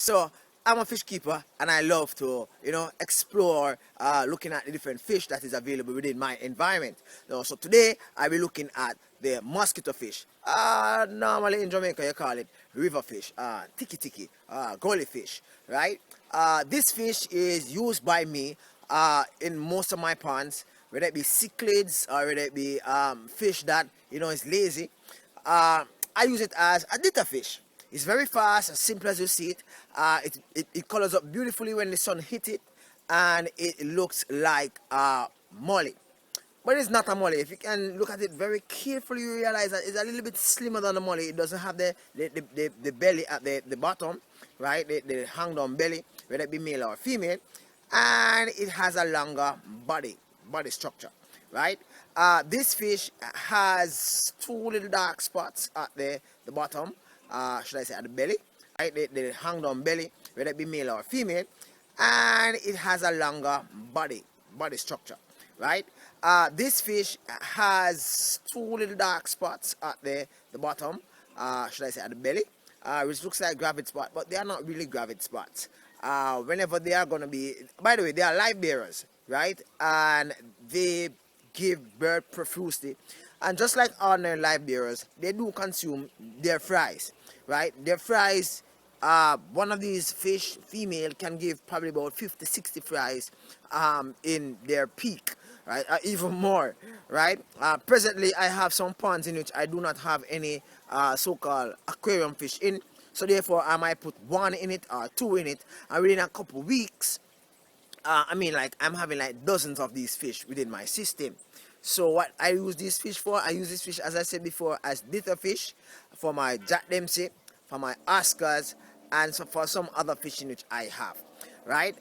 So I'm a fish keeper and I love to, explore, looking at the different fish that is available within my environment. So today I'll be looking at the mosquito fish. Normally in Jamaica you call it river fish, ticky, gully fish, right? This fish is used by me in most of my ponds, whether it be cichlids or whether it be fish that is lazy. I use it as a dither fish. It's very fast, as simple as you see it. It colors up beautifully when the sun hits it, and it looks like a molly. But it's not a molly. If you can look at it very carefully, you realize that it's a little bit slimmer than a molly. It doesn't have the belly at the bottom, right? The hang down belly, whether it be male or female. And it has a longer body structure, right? This fish has two little dark spots at the bottom, should I say at the belly, right? The hang down belly, whether it be male or female, and it has a longer body structure, right? This fish has two little dark spots at the bottom, should I say at the belly, which looks like gravid spot, but they are not really gravid spots. Whenever they are going to be, by the way, they are live bearers, right? And they give birth profusely. And just like ordinary live bearers, they do consume their fries, right? Their fries, one of these fish, female, can give probably about 50-60 fries in their peak, right? Even more, right? Presently, I have some ponds in which I do not have any so-called aquarium fish in. So therefore, I might put one in it or two in it, and within a couple weeks, I'm having like dozens of these fish within my system. So what I use this fish for, I use this fish, as I said before, as dither fish for my Jack Dempsey, for my Oscars, and so for some other fishing which I have, right?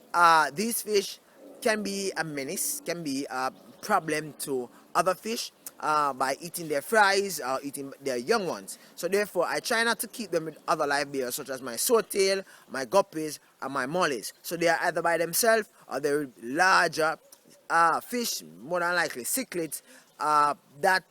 These fish can be a menace, can be a problem to other fish by eating their fries or eating their young ones. So therefore, I try not to keep them with other live bears such as my swordtail, my guppies, and my mollies. So they are either by themselves or they're larger fish, more than likely cichlids, that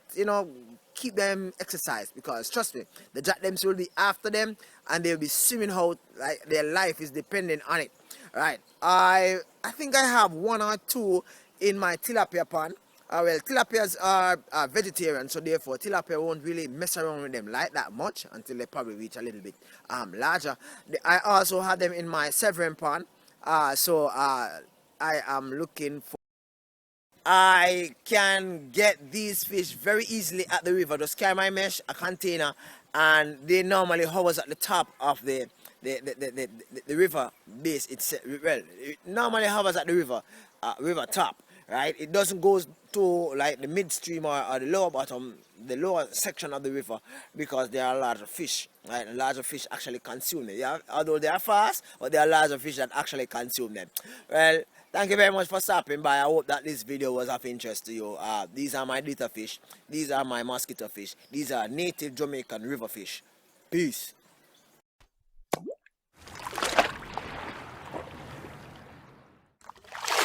keep them exercised, because trust me, the Jack Dempsey will be after them and they'll be swimming out like their life is dependent on it, right? I think I have one or two in my tilapia pond. Well, tilapias are vegetarian, so therefore tilapia won't really mess around with them like that much until they probably reach a little bit larger. I also have them in my Severin pond, so I am looking for. I can get these fish very easily at the river. Just carry my mesh, a container, and they normally hovers at the top of the river base itself. Well, it normally hovers at the river top, right? It doesn't go to like the midstream or the lower bottom, the lower section of the river, because there are larger fish, right? And larger fish actually consume them. Although they are fast, but there are larger fish that actually consume them. Well, thank you very much for stopping by. I hope that this video was of interest to you. These are my dither fish. These are my mosquito fish. These are native Jamaican river fish. Peace.